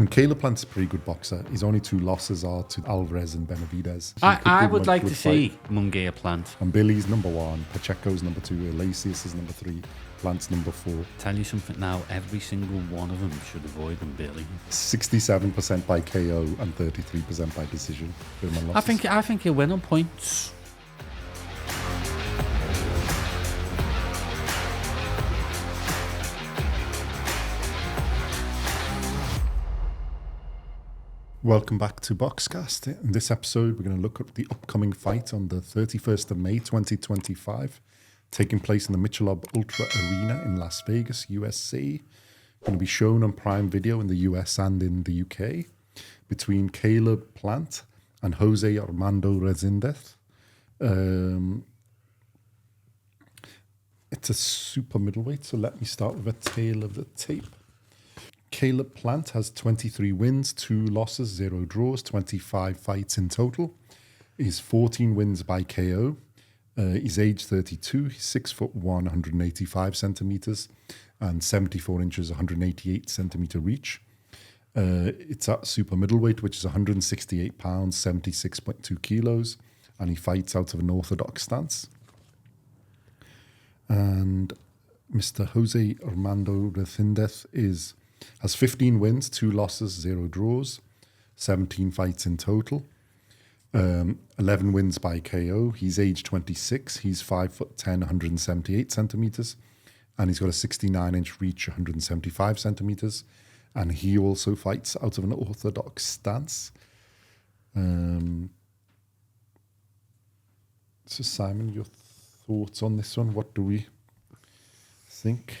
mean, Caleb Plant's a pretty good boxer. His only two losses are to Alvarez and Benavidez. I would like to see Munguia Plant. And Billy's number 1, Pacheco's number 2, Elacius is number 3, Plant's number 4. Tell you something now, every single one of them should avoid them, Billy. 67% by KO and 33% by decision. I think he'll win on points. Welcome back to BoxCast. In this episode, we're going to look at the upcoming fight on the 31st of May 2025, taking place in the Michelob Ultra Arena in Las Vegas, USA. Going to be shown on Prime Video in the US and in the UK, between Caleb Plant and Jose Armando Resendiz. It's a super middleweight, so let me start with a tail of the tape. Caleb Plant has 23 wins, 2 losses, 0 draws, 25 fights in total. He's 14 wins by KO. He's age 32. He's 6'1", 185 centimeters, and 74 inches, 188 centimeter reach. It's at super middleweight, which is 168 pounds, 76.2 kilos, and he fights out of an orthodox stance. And Mr. Jose Armando Resendiz has 15 wins, 2 losses, 0 draws, 17 fights in total, 11 wins by KO. He's age 26. He's 5'10", 178 centimeters, and he's got a 69-inch reach, 175 centimeters, and he also fights out of an orthodox stance. So, Simon, your thoughts on this one? What do we think?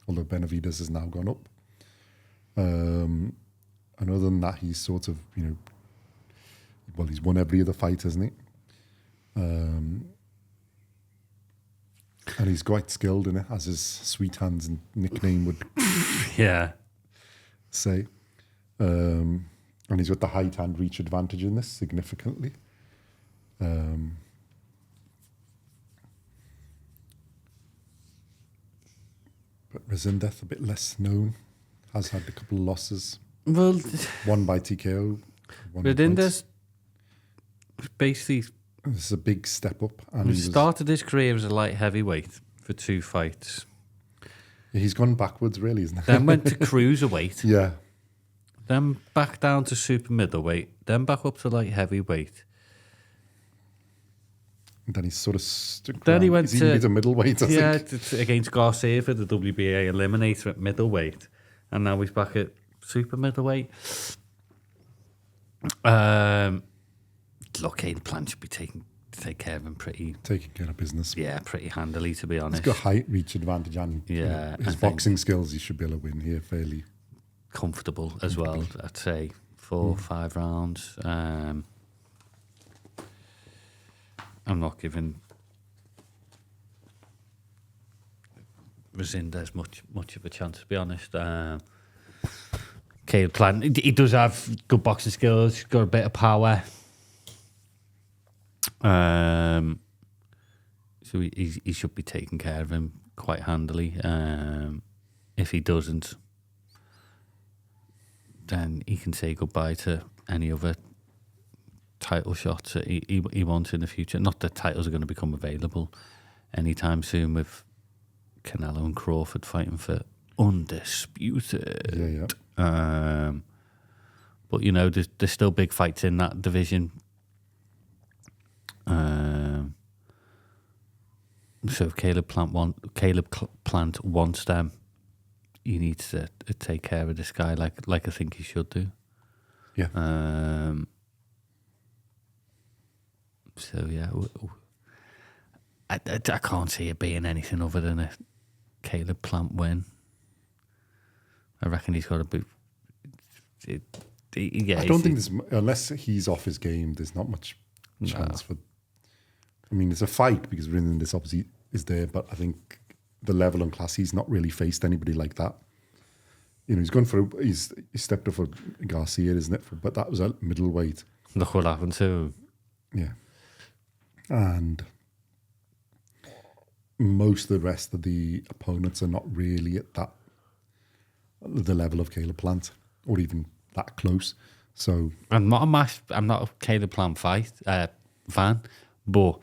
Although Benavidez has now gone up. And other than that, he's sort of, he's won every other fight, hasn't he? And he's quite skilled in it, as his Sweet Hands nickname would say. And he's got the height and reach advantage in this significantly. But Resendiz, a bit less known, has had a couple of losses. Well, one by TKO. Resendiz basically... This is a big step up. And he started his career as a light heavyweight for 2 fights. He's gone backwards, really, isn't he? Then went to cruiserweight. Yeah. Then back down to super middleweight. Then back up to light heavyweight. And then he's sort of stuck then around. He went to middleweight, I think. Against Garcia for the WBA eliminator at middleweight. And now he's back at super middleweight. Look, Caleb Plant should be take care of him taking care of business. Yeah, pretty handily, to be honest. He's got height, reach advantage, and his boxing skills, he should be able to win here fairly comfortable as well. I'd say 4 or 5 rounds. I'm not giving Resendiz much of a chance, to be honest. Caleb Plant, he does have good boxing skills. He's got a bit of power. So he should be taking care of him quite handily. If he doesn't, then he can say goodbye to any other title shots that he wants in the future. Not that titles are going to become available anytime soon, with Canelo and Crawford fighting for undisputed. But there's still big fights in that division. So if Caleb Plant wants them, he needs to take care of this guy like I think he should do. Yeah. So yeah, I can't see it being anything other than a Caleb Plant win. I reckon he's got to be. I don't think there's, unless he's off his game, there's not much chance for. I mean, it's a fight because Resendiz obviously is there, but I think the level and class, he's not really faced anybody like that. He's gone for he's stepped up for Garcia, isn't it? But that was a middleweight. Look what happened to him. Yeah, and most of the rest of the opponents are not really at that the level of Caleb Plant or even that close. So I'm not a Caleb Plant fan, but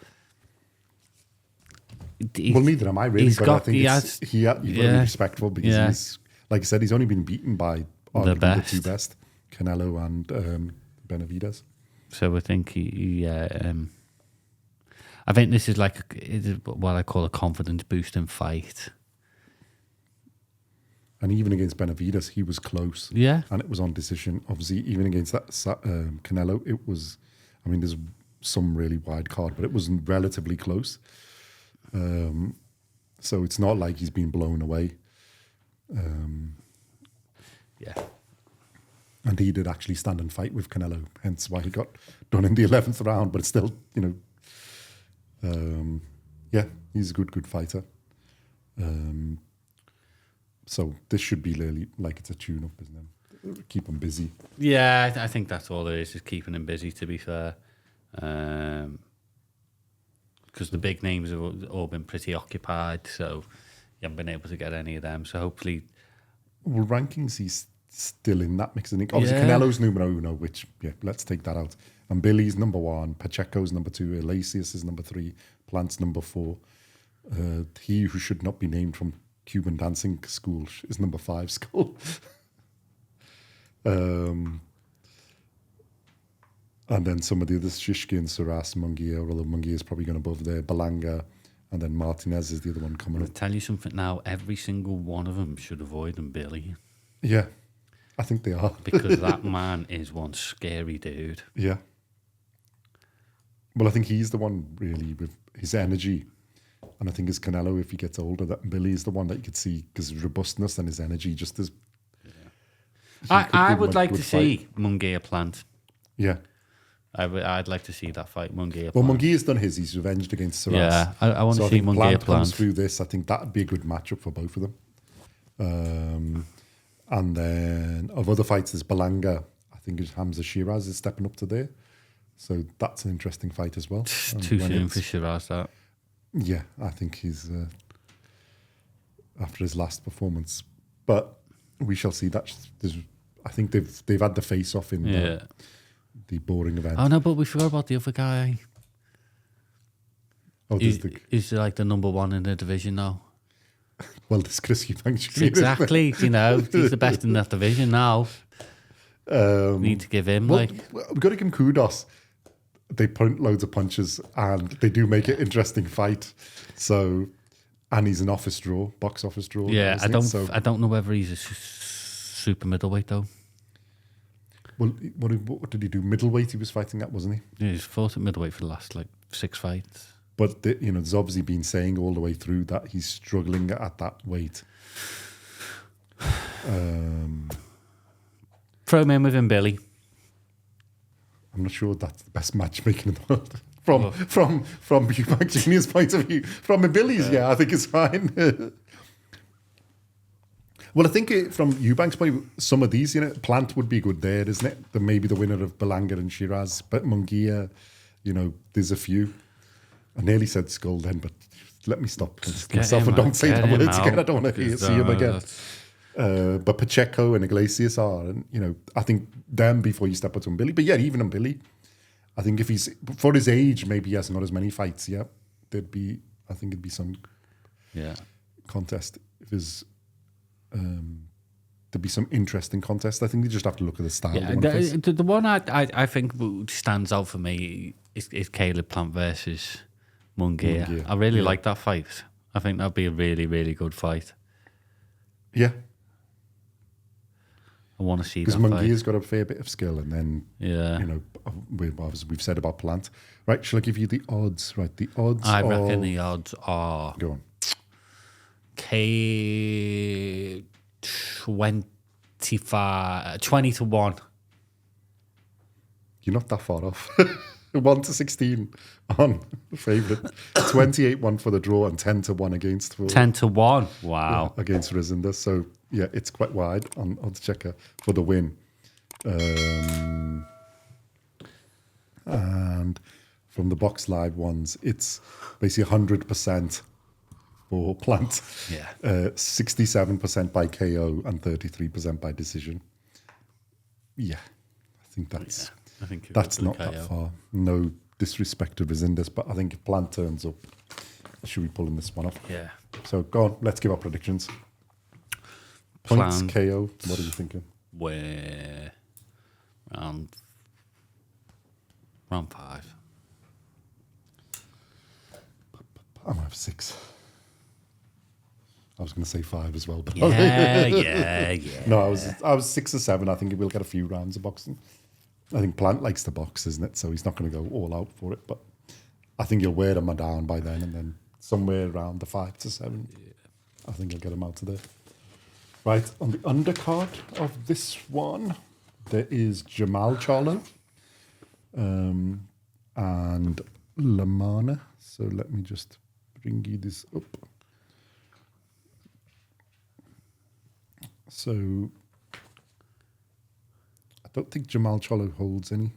well, neither am I really. But I think you've got to be respectful because he's, like I said, he's only been beaten by arguably the two best, Canelo and Benavidez. So I think I think this is what I call a confidence boosting fight. And even against Benavidez, he was close. Yeah. And it was on decision. Obviously, even against that Canelo, it was, I mean, there's some really wide card, but it was relatively close. So it's not like he's been blown away. Yeah. And he did actually stand and fight with Canelo, hence why he got done in the 11th round. But it's still, he's a good fighter. So this should be really like it's a tune-up, isn't it? Keep him busy. Yeah, I think that's all it is keeping him busy, to be fair. Because the big names have all been pretty occupied, so you haven't been able to get any of them. So hopefully... Well, rankings, he's still in that mix, I think. Obviously, Canelo's numero uno, which, let's take that out. And Billy's number 1, Pacheco's number 2, Elacius is number 3, Plant's number 4. He who should not be named from Cuban dancing school is number 5 school. And then some of the others, Shishkin, Saras, Munguia, although Munguia is probably going above there, Balanga, and then Martinez is the other one coming up. I'll tell you something now, every single one of them should avoid them, Billy. Yeah, I think they are. Because that man is one scary dude. Yeah. Well, I think he's the one really with his energy. And I think as Canelo, if he gets older, that Billy is the one that you could see because his robustness and his energy just as... Yeah. I would like to see Munguia Plant. Yeah. I'd like to see that fight, Munguia Plant. Well, Munguia's done his. He's revenged against Saras. Yeah, I want to see Munguia Plant comes through this. I think that would be a good matchup for both of them. And then of other fights, there's Balanga. I think it's Hamza Shiraz is stepping up to there. So that's an interesting fight as well. Too soon for Shiraz, that. Yeah, I think he's after his last performance. But we shall see. I think they've had the face-off in the boring event. Oh, no, but we forgot about the other guy. Oh, he's like the number 1 in the division now. Well, this Chris Eubanks. Exactly. He's the best in that division now. Need to give him, we've got to give him kudos. They point loads of punches and they do make it interesting fight. So, and he's an box office draw. Yeah, I don't know whether he's a super middleweight though. Well, what did he do? Middleweight he was fighting at, wasn't he? Yeah, he's fought at middleweight for the last 6 fights. But there's obviously been saying all the way through that he's struggling at that weight. Throw him in with him, Billy. I'm not sure that's the best matchmaking in the world. From Eubank Jr.'s point of view. From Billy's, I think it's fine. Well, I think from Eubank's point of view, some of these, Plant would be good there, isn't it? Maybe the winner of Balanga and Shiraz. But Munguia, there's a few. I nearly said Skull then, but let me stop myself and don't say that words again. I don't want to see him again. But Pacheco and Iglesias are, and I think them before you step up to Billy. But even on Billy, I think if he's for his age, maybe he hasn't got as many fights. Yeah, I think it'd be some contest. If there's there'd be some interesting contest. I think you just have to look at the style. Yeah, the one I think stands out for me is Caleb Plant versus Munguia. I really like that fight. I think that'd be a really, really good fight. Yeah. I want to see that fight. Because Munguia's got a fair bit of skill, and then, we've said about Plant. Right, shall I give you the odds? Right, the odds I reckon the odds are... Go on. 20 to 1. You're not that far off. 1 to 16 on favourite. 28-1 for the draw and 10 to 1 against. 10 to 1? Wow. Yeah, against Resendiz. So, it's quite wide on Odds Checker for the win. And from the Box Live ones, it's basically 100% for Plant. Yeah. 67% by KO and 33% by decision. Yeah, I think that's I think that's not that far. No disrespect to Resendiz, but I think if Plant turns up, should be pulling this one off. Yeah. So go on, let's give our predictions. Points, Plant, KO, what are you thinking? We're round 5. I might have 6. I was going to say 5 as well, but Yeah. no, I was 6 or 7. I think we'll get a few rounds of boxing. I think Plant likes the box, isn't it? So he's not going to go all out for it, but I think he'll wear them down by then, and then somewhere around the 5 to 7, I think he'll get him out of there. Right, on the undercard of this one, there is Jermall Charlo and Lamanna. So let me just bring you this up. So I don't think Jermall Charlo holds any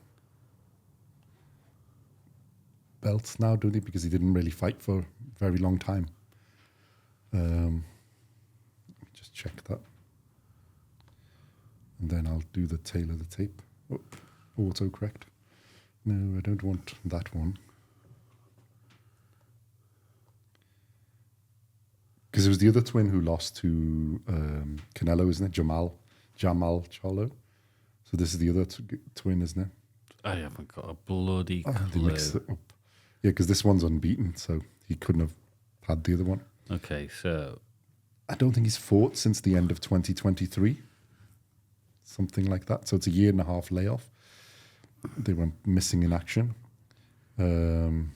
belts now, do they? Because he didn't really fight for a very long time. Let me just check that. And then I'll do the tail of the tape. Oh, autocorrect. No, I don't want that one. Because it was the other twin who lost to Canelo, isn't it? Jermall Charlo. So this is the other twin, isn't it? I haven't got a bloody clue. They mixed it up. Yeah, because this one's unbeaten, so he couldn't have had the other one. Okay, so I don't think he's fought since the end of 2023. Something like that. So it's a 1.5 year layoff. They were missing in action. Bring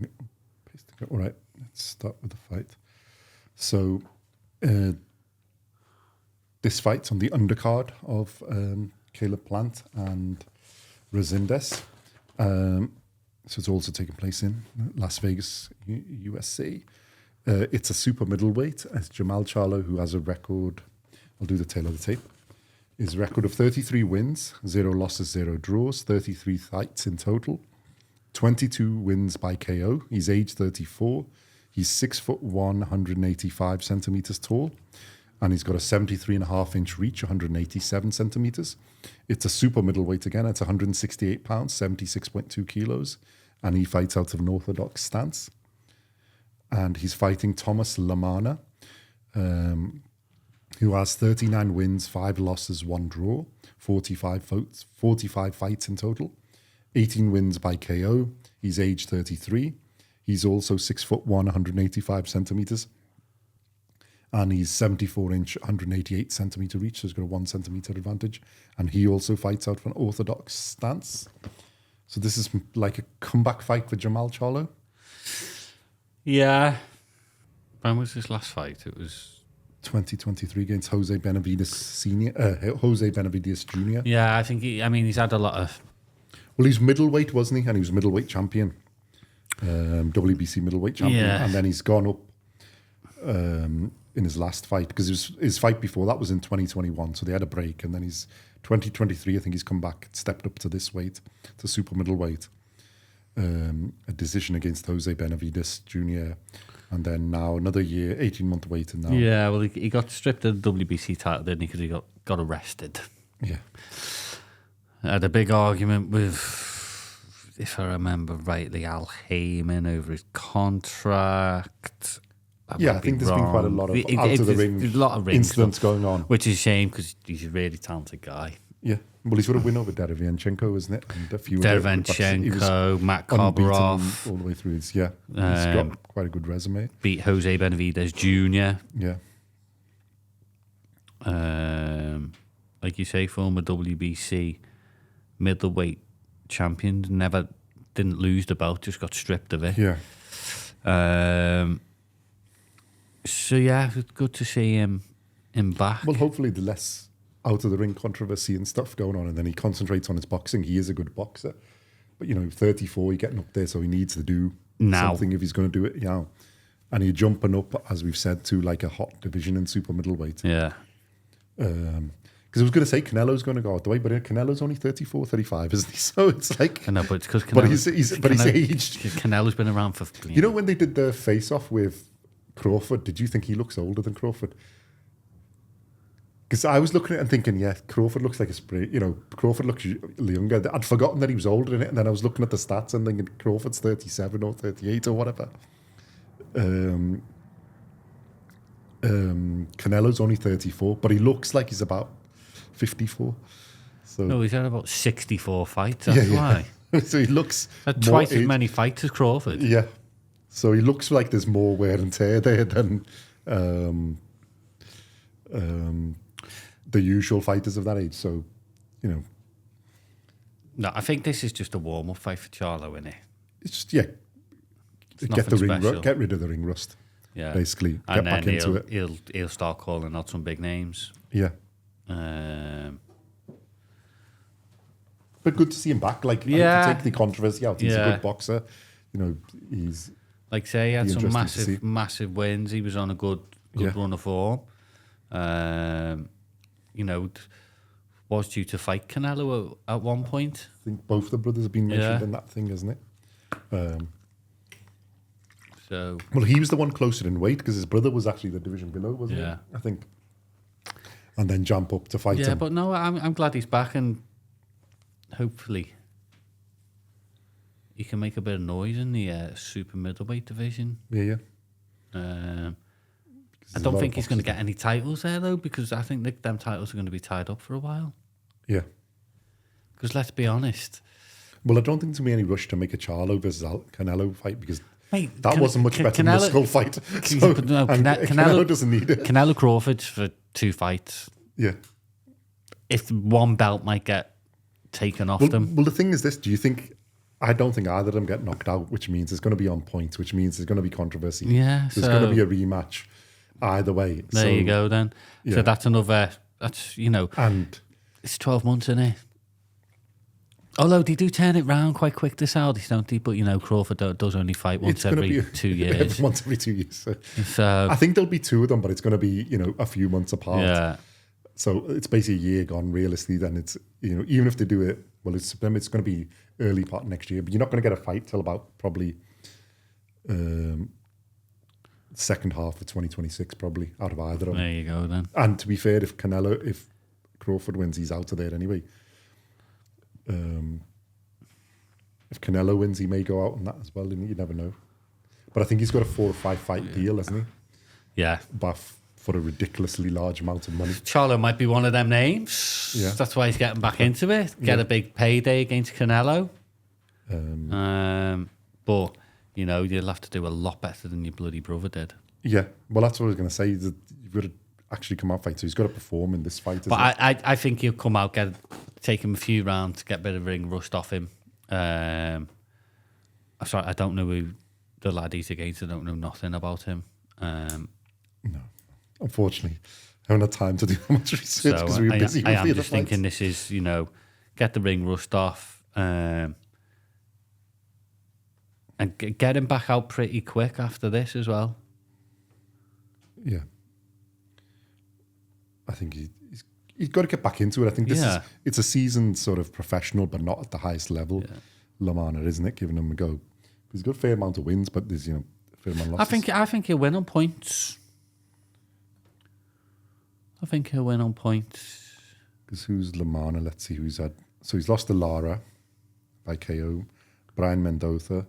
it up, paste it. All right, let's start with the fight. So this fight's on the undercard of Caleb Plant and Resendiz. So it's also taking place in Las Vegas, USA. It's a super middleweight. It's Jermall Charlo, who has a record, I'll do the tail of the tape, his record of 33 wins, 0 losses, 0 draws, 33 fights in total, 22 wins by KO. He's age 34. He's 6'1", 185 centimeters tall, and he's got a 73.5-inch reach, 187 centimeters. It's a super middleweight again. It's 168 pounds, 76.2 kilos, and he fights out of an orthodox stance. And he's fighting Thomas Lamanna, who has 39 wins, 5 losses, 1 draw, 45 fights in total, 18 wins by KO. He's age 33. He's also 6'1", 185 centimeters. And he's 74-inch, 188 centimeter reach, so he's got a 1 centimeter advantage. And he also fights out of an orthodox stance. So this is like a comeback fight for Jermall Charlo. yeah. When was his last fight? It was 2023 against Jose Benavidez Jr. Yeah, I think he's had a lot of. Well, he's middleweight, wasn't he? And he was middleweight champion, WBC middleweight champion. Yeah. And then he's gone up in his last fight, because his fight before that was in 2021. So they had a break, and then he's 2023. I think he's come back, stepped up to this weight, to super middleweight. A decision against Jose Benavidez Jr. And then now another year, 18-month wait. And now, Yeah, well, he got stripped of the WBC title, didn't he? Because he got arrested. yeah. Had a big argument with, if I remember rightly, Al Heyman over his contract. I think there's been quite a lot of out-of-the-ring incidents going on. Which is a shame, because he's a really talented guy. Yeah. Well, he's got a win over Derevyanchenko, isn't it? And a few Derevyanchenko, Matt Kobarov. All the way through his, he's got quite a good resume. Beat Jose Benavidez Jr. Yeah. Like you say, former WBC middleweight champion, didn't lose the belt, just got stripped of it. Yeah. So yeah, it's good to see him back. Well, hopefully the less out-of-the-ring controversy and stuff going on, and then he concentrates on his boxing. He is a good boxer. But, 34, he's getting up there, so he needs to do something if he's going to do it. Yeah. And he's jumping up, as we've said, to like a hot division in super middleweight. Yeah. Because Because I was going to say Canelo's going to go out the way, but Canelo's only 34, 35, isn't he? So it's like... I know, but it's because But he's aged. Canelo's been around for... You know when they did the face-off with Crawford, did you think he looks older than Crawford? Because I was looking at it and thinking, yeah, Crawford looks like a spray. You know, Crawford looks younger. I'd forgotten that he was older in it, and then I was looking at the stats and thinking Crawford's 37 or 38 or whatever. Canelo's only 34, but he looks like he's about 54. So No, he's had about 64 fights, that's why. So he looks... Had twice as many fights as Crawford. Yeah. So he looks like there's more wear and tear there than the usual fighters of that age. So, you know... No, I think this is just a warm-up fight for Charlo, isn't it? It's just, get rid of the ring rust. Yeah. Basically, and get back into it. He'll start calling out some big names. Yeah. But good to see him back. Like, to take the controversy out. He's a good boxer. You know, he's... Like say, he had some massive wins. He was on a good run of form. You know, was due to fight Canelo at one point. I think both the brothers have been mentioned in that thing, hasn't it? So, well, he was the one closer in weight because his brother was actually the division below, wasn't he? I think. And then jump up to fight him. Yeah, but no, I'm glad he's back, and hopefully he can make a bit of noise in the super middleweight division. Yeah. I don't think he's going to get any titles there, though, because I think them titles are going to be tied up for a while. Yeah. Because let's be honest. Well, I don't think there's going to be any rush to make a Charlo versus Canelo fight because that wasn't much better than the skull fight. So, Canelo doesn't need it. Canelo Crawford's for 2 fights. Yeah. If one belt might get taken off them. Well, the thing is this. Do you think... I don't think either of them get knocked out, which means it's going to be on point, which means there's going to be controversy. Yeah, there's going to be a rematch either way. There you go then. Yeah. So that's another... That's, you know... And... It's 12 months, isn't it? Although they do turn it round quite quick, the Saudis, don't they? But, you know, Crawford does only fight once every 2 years. Once every 2 years. So I think there'll be 2 of them, but it's going to be, you know, a few months apart. Yeah. So it's basically a year gone, realistically. Then it's, you know, even if they do it, well, it's September, it's going to be early part next year. But you're not going to get a fight till about probably second half of 2026, probably, out of either of them. There you go, then. And to be fair, if Crawford wins, he's out of there anyway. If Canelo wins, he may go out on that as well. You never know. But I think he's got a 4 or 5 fight deal, hasn't he? Yeah. But for a ridiculously large amount of money. Charlo might be one of them names. Yeah. That's why he's getting back into it. Get a big payday against Canelo. But, you know, you'll have to do a lot better than your bloody brother did. Yeah. Well, that's what I was going to say. You've got to actually come out fight. So he's got to perform in this fight. But I think he'll come out, take him a few rounds, get a bit of ring rust off him. I'm sorry, I don't know who the lad he's against. I don't know nothing about him. No, unfortunately, I haven't had time to do much research because we were busy. I am just thinking this is, you know, get the ring rust off and get him back out pretty quick after this as well. Yeah, I think he's got to get back into it. I think it's a seasoned sort of professional, but not at the highest level. Yeah. Lamanna, isn't it? Giving him a go. He's got a fair amount of wins, but there's, you know, a fair amount of losses. I think he'll win on points. Because who's Lamanna? Let's see who he's had. So he's lost to Lara by KO. Brian Mendoza,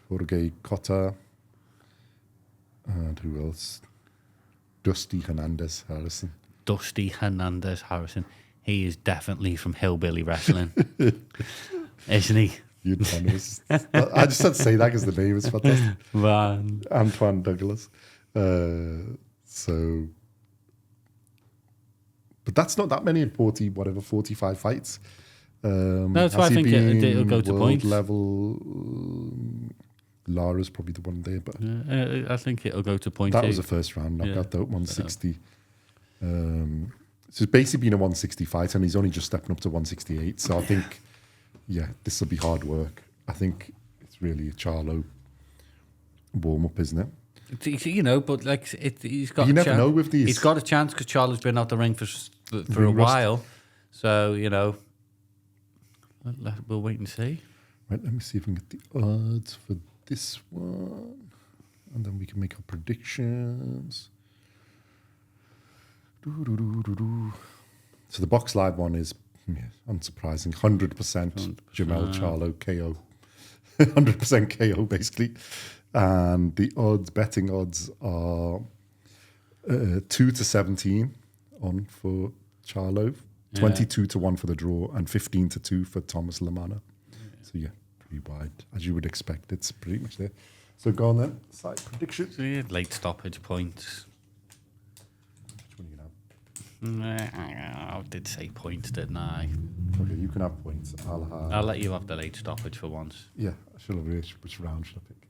Jorge Cota, and who else? Dusty Hernandez Harrison. He is definitely from hillbilly wrestling, isn't he? I just had to say that because the name is fantastic. Man. Antoine Douglas. So, but that's not that many in 45 fights. No, that's why I think it'll go to points. Level, Lara's probably the one there, but I think it'll go to points. That was the first round knockout, though, 160. So it's basically been a 160 fight, and he's only just stepping up to 168. So I think, this will be hard work. I think it's really a Charlo warm-up, isn't it? You know, but like he's got. You a never chance. know with these. He's got a chance because Charlo's been out the ring for a Ring rust. while. So you know, we'll wait and see. Right, let me see if I can get the odds for this one, and then we can make our predictions. So the Box Live one is unsurprising, 100% Jermall Charlo KO, 100% KO basically, and the betting odds are 2-17 on for Charlo, 22-1 for the draw, and 15-2 for Thomas Lamanna. So yeah, pretty wide as you would expect. It's pretty much there. So go on then. Side predictions. So yeah, late stoppage points. I did say points, didn't I? Okay, you can have points. I'll let you have the late stoppage for once. Yeah, I should have reached which round should I pick.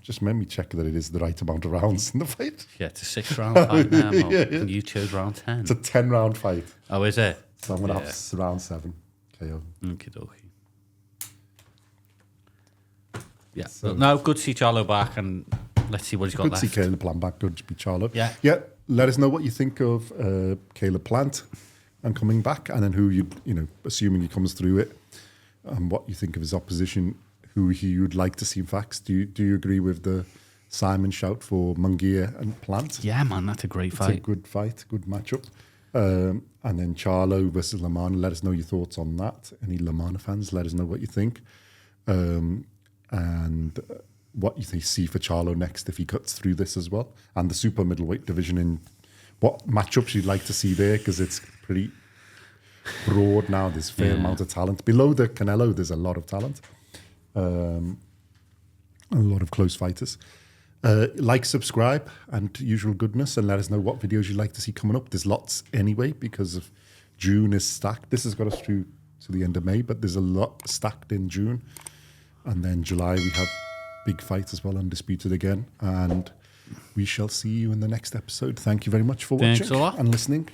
Just made me check that it is the right amount of rounds in the fight. Yeah, it's a 6-round fight now. And you chose round 10. It's a 10-round fight. Oh, is it? So I'm going to have round 7 KO. Okie dokie. Yeah. So, no, good to see Charlo back, and let's see what he's got left. Good to see Caleb Plant back. Good to be Charlo. Yeah. Yeah. Let us know what you think of Caleb Plant and coming back, and then who you assuming he comes through it, and what you think of his opposition, who you'd like to see in facts. Do you agree with the Simon shout for Munguia and Plant? Yeah, man, that's a great fight. It's a good fight, good matchup. And then Charlo versus Lamanna. Let us know your thoughts on that. Any Lamanna fans, let us know what you think. And what you see for Charlo next if he cuts through this as well. And the super middleweight division, in what matchups you'd like to see there, because it's pretty broad now. There's a fair amount of talent. Below the Canelo, there's a lot of talent. A lot of close fighters. Like, subscribe, and usual goodness, and let us know what videos you'd like to see coming up. There's lots anyway, because of June is stacked. This has got us through to the end of May, but there's a lot stacked in June. And then July, we have big fight as well, Undisputed again. And we shall see you in the next episode. Thank you very much for watching a lot. and listening.